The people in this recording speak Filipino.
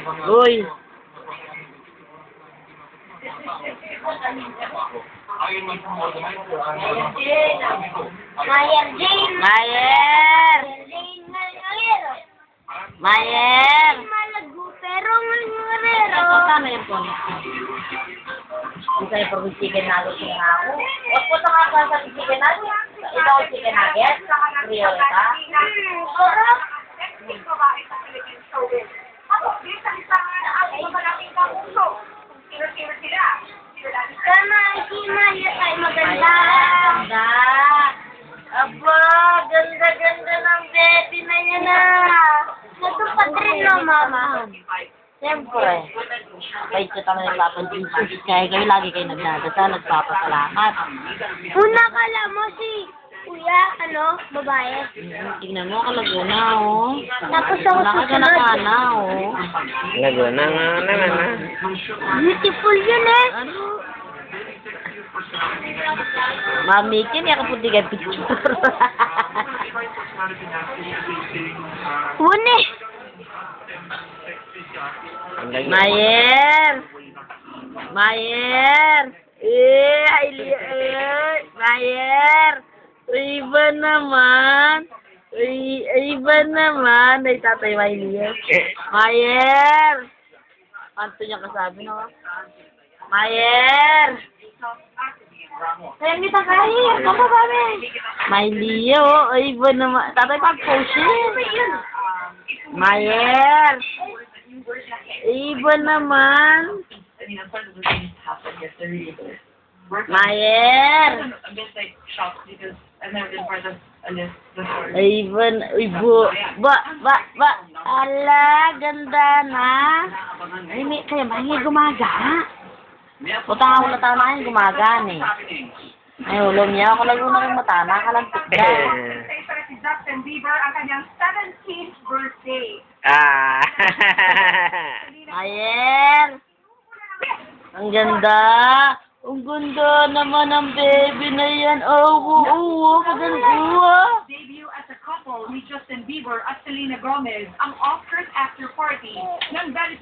Uy. Mayer Jane. Mayer. Jane Malguero. Mayer. Malago, pero Malguero. Tama yung po. Isa yung pag chicken nuggets na ako. Huwag po ito nga sa chicken nuggets. Ito ang chicken nuggets. Priorita. Sarap. Sana si Maya ay maganda. Ganda. Aba, ganda-ganda ng baby na yan Natupad rin no, mama. Siyempre. Kahit ka naman nagpapansin. Kaya kayo lagi kayo nagdadasal, nagpapasalamat. Una kala mo si kuya, babae. Tingnan mo, kalaguna, oh. Tapos ako susunod. Nakagana, oh. Laguna nga naman na. Beautiful yun eh. Ano? Mami, kini ako puti ka picture. Uni. Mayer! Mayer! Mayer! Iba naman! Iba naman! Ay, tatay Mayer. Mayer! Anto niya kasabi, no? Mayer! Kaya kita kahit. Ano ba kami? May Leo, iba naman. Tatay pag-post yun. Mayer! Iba naman. Mayer! Ba. Ala, ganda na. Ay, kaya may gumagana. Utang ako na tama yung gumagana eh. Ay, ulong niya. Ako lang na rin matana. Kalantik na. Si Justin Bieber ang kanyang 17th birthday. Ah. Mayer! Ang ganda! Ang ganda naman ang baby na yan. Maganda. Debut as a couple ni Justin Bieber at Selena Gomez ang Oscars after party ng